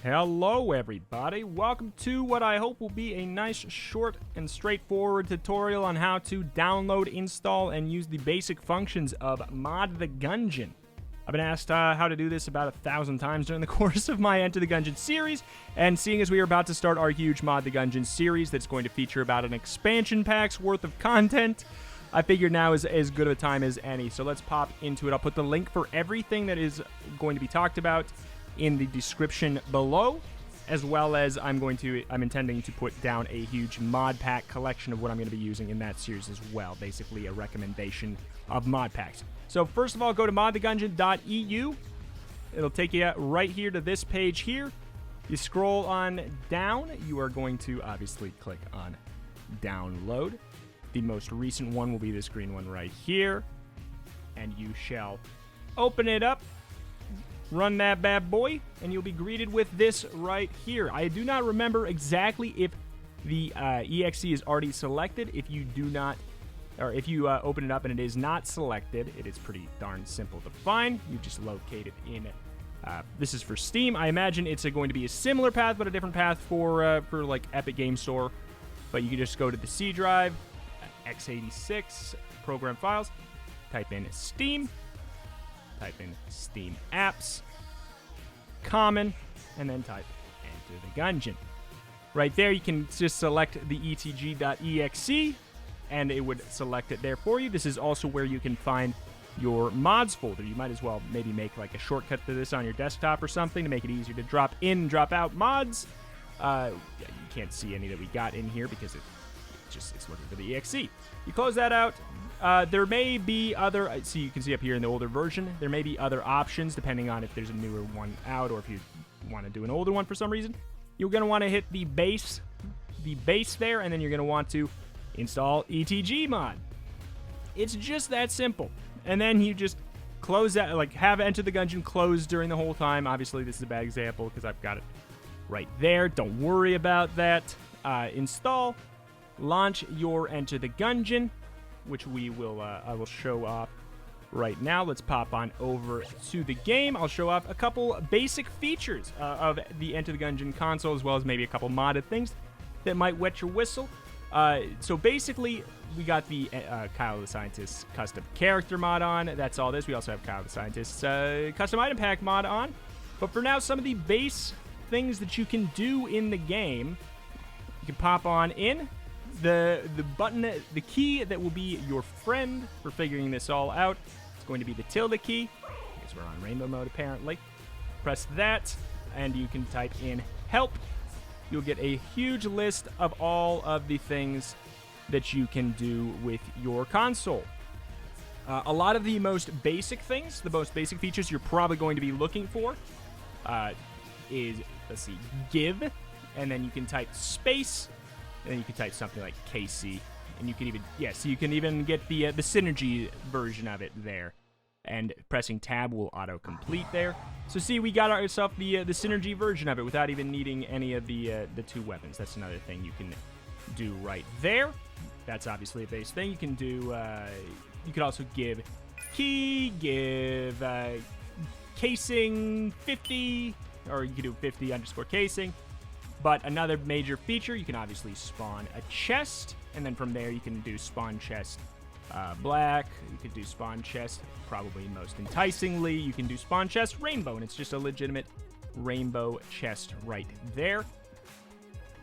Hello everybody, welcome to what I hope will be a nice, short, and straightforward tutorial on how to download, install, and use the basic functions of Mod the Gungeon. I've been asked how to do this about 1,000 times during the course of my Enter the Gungeon series, and seeing as we are about to start our huge Mod the Gungeon series that's going to feature about an expansion pack's worth of content, I figured now is as good of a time as any, so let's pop into it. I'll put the link for everything that is going to be talked about in the description below, as well as I'm intending to put down a huge mod pack collection of what I'm going to be using in that series as well, basically a recommendation of mod packs. So first of all, go to modthegungeon.eu. It'll take you right here to this page here. You scroll on down, you are going to obviously click on download. The most recent one will be this green one right here, and you shall open it up. Run that bad boy, and you'll be greeted with this right here. I do not remember exactly if the EXE is already selected. If you do not, or if you open it up and it is not selected, it is pretty darn simple to find. You just locate it in. This is for Steam. I imagine it's going to be a similar path, but a different path for like Epic Game Store. But you can just go to the C drive, x86, program files, type in Steam. Type in Steam Apps, Common, and then type Enter the Gungeon. Right there, you can just select the etg.exe, and it would select it there for you. This is also where you can find your mods folder. You might as well maybe make like a shortcut to this on your desktop or something to make it easier to drop in and drop out mods. You can't see any that we got in here because it's looking for the exe. You close that out. There may be other, so you can see up here in the older version, there may be other options depending on if there's a newer one out or if you want to do an older one for some reason. You're going to want to hit the base there, and then you're going to want to install ETG mod. It's just that simple. And then you just close that, like have Enter the Gungeon closed during the whole time. Obviously, this is a bad example because I've got it right there. Don't worry about that. Install, launch your Enter the Gungeon, which I will show off right now. Let's pop on over to the game. I'll show off a couple basic features of the Enter the Gungeon console, as well as maybe a couple modded things that might wet your whistle. So basically, we got the Kyle the Scientist custom character mod on. That's all this. We also have Kyle the Scientist's custom item pack mod on. But for now, some of the base things that you can do in the game, you can pop on in. The button, the key that will be your friend for figuring this all out, is going to be the tilde key, because we're on rainbow mode apparently. Press that, and you can type in help. You'll get a huge list of all of the things that you can do with your console. A lot of the most basic things, the most basic features you're probably going to be looking for is, let's see, give, and then you can type space. And then you can type something like KC, and you can even, so you can even get the synergy version of it there. And pressing tab will auto-complete there. So see, we got ourselves the synergy version of it without even needing any of the two weapons. That's another thing you can do right there. That's obviously a base thing. You can do, you could also give key, give casing 50, or you can do 50_casing. But another major feature, you can obviously spawn a chest, and then from there you can do spawn chest black, you could do spawn chest, probably most enticingly, you can do spawn chest rainbow, and it's just a legitimate rainbow chest right there.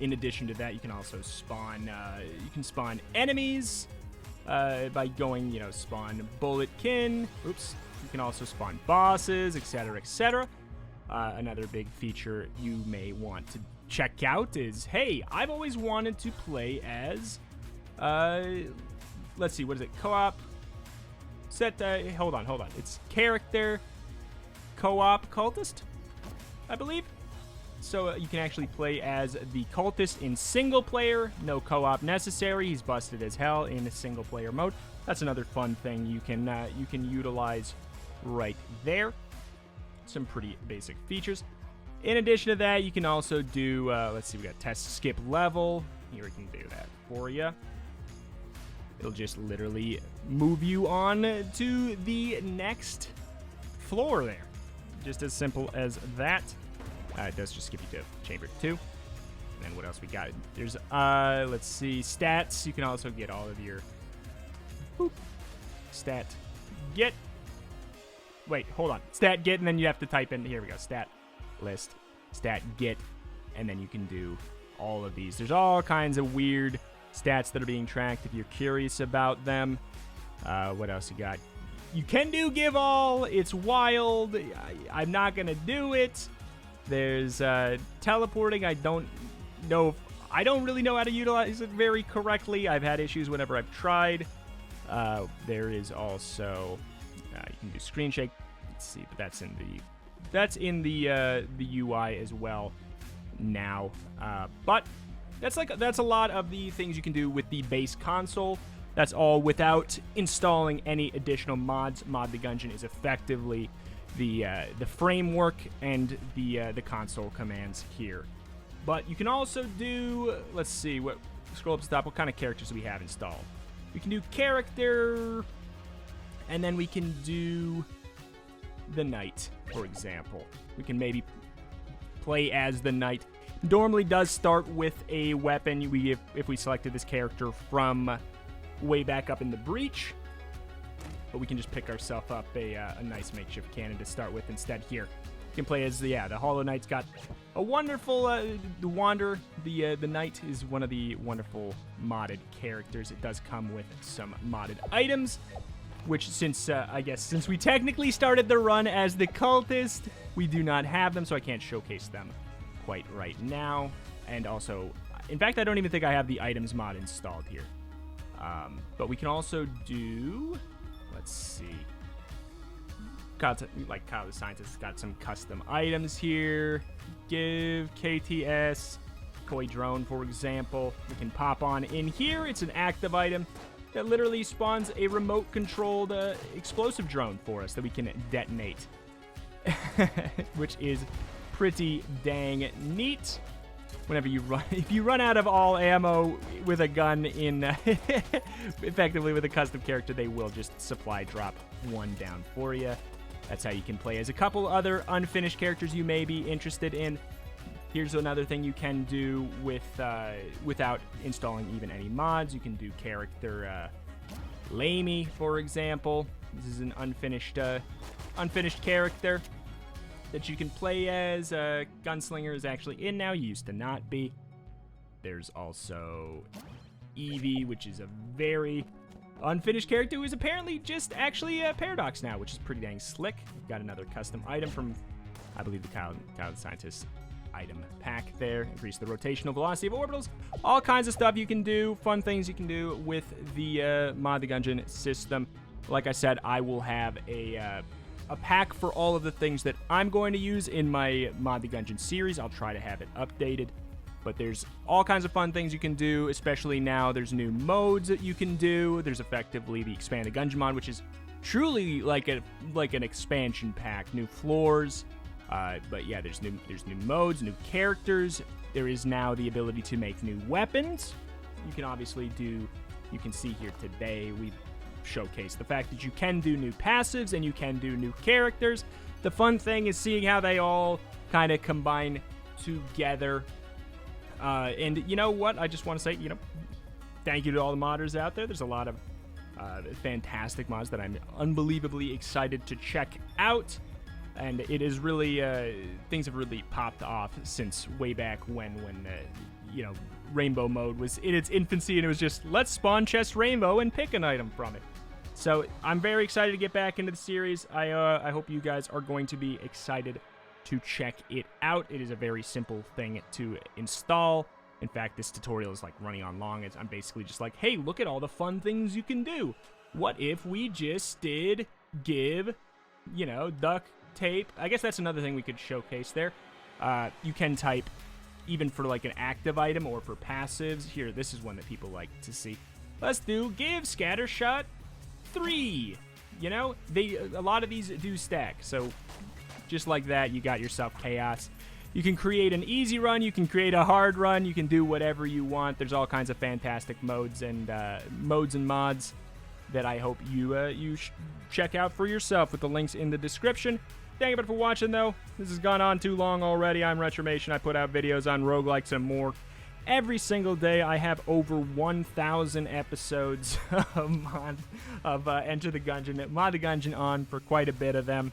In addition to that, you can also spawn, enemies by going, spawn bulletkin, oops, you can also spawn bosses, etc., etc. Another big feature you may want to check out is, hey, I've always wanted to play as, let's see, what is it, co-op, set, hold on, it's character, co-op cultist, I believe, so you can actually play as the cultist in single player, no co-op necessary, he's busted as hell in a single player mode. That's another fun thing you can utilize right there. Some pretty basic features. In addition to that, you can also do, let's see, we got test skip level. Here we can do that for you. It'll just literally move you on to the next floor there. Just as simple as that. It does just skip you to Chamber 2. And then what else we got? There's, let's see, stats. You can also get all of your stat get. Wait, hold on. Stat get, and then you have to type in, here we go, stat list, stat get, and then you can do all of these. There's all kinds of weird stats that are being tracked if you're curious about them. What else you got? You can do give all. It's wild. I'm not going to do it. There's teleporting. I don't really know how to utilize it very correctly. I've had issues whenever I've tried. There is also you can do screen shake. Let's see, but that's in the UI as well now. But that's a lot of the things you can do with the base console. That's all without installing any additional mods. Mod the Gungeon is effectively the framework and the console commands here. But you can also do, let's see, scroll up to the top, what kind of characters do we have installed? We can do character, and then we can do the knight, for example. We can maybe play as the knight. Normally does start with a weapon. If we selected this character from way back up in the breach, but we can just pick ourselves up a nice makeshift cannon to start with instead here. You can play as the Hollow Knight's got a wonderful the Wander. The Knight is one of the wonderful modded characters. It does come with some modded items, which since we technically started the run as the Cultist, we do not have them, so I can't showcase them quite right now. And also, in fact, I don't even think I have the items mod installed here. But we can also do, let's see, like Kyle the Scientist has got some custom items here. Give KTS, Koi Drone, for example. We can pop on in here. It's an active item that literally spawns a remote-controlled explosive drone for us that we can detonate, which is pretty dang neat. Whenever you run, if you run out of all ammo with a gun in, effectively with a custom character, they will just supply drop one down for you. That's how you can play as a couple other unfinished characters you may be interested in. Here's another thing you can do with without installing even any mods. You can do character Lamey, for example. This is an unfinished character that you can play as. Gunslinger is actually in now. Used to not be. There's also Evie, which is a very unfinished character who is apparently just actually a Paradox now, which is pretty dang slick. We've got another custom item from, I believe, the Kyle the Scientist item pack there. Increase the rotational velocity of orbitals. All kinds of stuff you can do. Fun things you can do with the Mod the Gungeon system. Like I said, I will have a pack for all of the things that I'm going to use in my Mod the Gungeon series. I'll try to have it updated. But there's all kinds of fun things you can do, especially now there's new modes that you can do. There's effectively the Expand the Gungeon mod, which is truly like an expansion pack. New floors. But yeah, there's new modes, new characters. There is now the ability to make new weapons. You can obviously do, you can see here today, we've showcased the fact that you can do new passives and you can do new characters. The fun thing is seeing how they all kind of combine together. And you know what? I just want to say, thank you to all the modders out there. There's a lot of fantastic mods that I'm unbelievably excited to check out. And it is really, things have really popped off since way back when Rainbow mode was in its infancy and it was just, let's spawn chest Rainbow and pick an item from it. So I'm very excited to get back into the series. I hope you guys are going to be excited to check it out. It is a very simple thing to install. In fact, this tutorial is like running on long. I'm basically just like, hey, look at all the fun things you can do. What if we just did give, duct tape? I guess that's another thing we could showcase there. You can type even for like an active item or for passives. Here, this is one that people like to see. Let's do give scattershot 3. A lot of these do stack. So just like that, you got yourself chaos. You can create an easy run. You can create a hard run. You can do whatever you want. There's all kinds of fantastic modes and mods that I hope you check out for yourself with the links in the description. Thank you for watching, though. This has gone on too long already. I'm Retromation. I put out videos on roguelikes and more every single day. I have over 1,000 episodes of Enter the Gungeon, Mod the Gungeon on for quite a bit of them.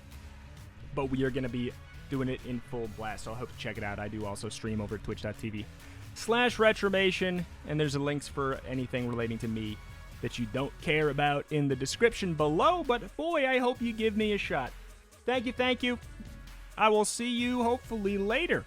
But we are going to be doing it in full blast, so I hope you check it out. I do also stream over at twitch.tv/Retromation, and there's links for anything relating to me that you don't care about in the description below. But boy, I hope you give me a shot. Thank you. I will see you hopefully later.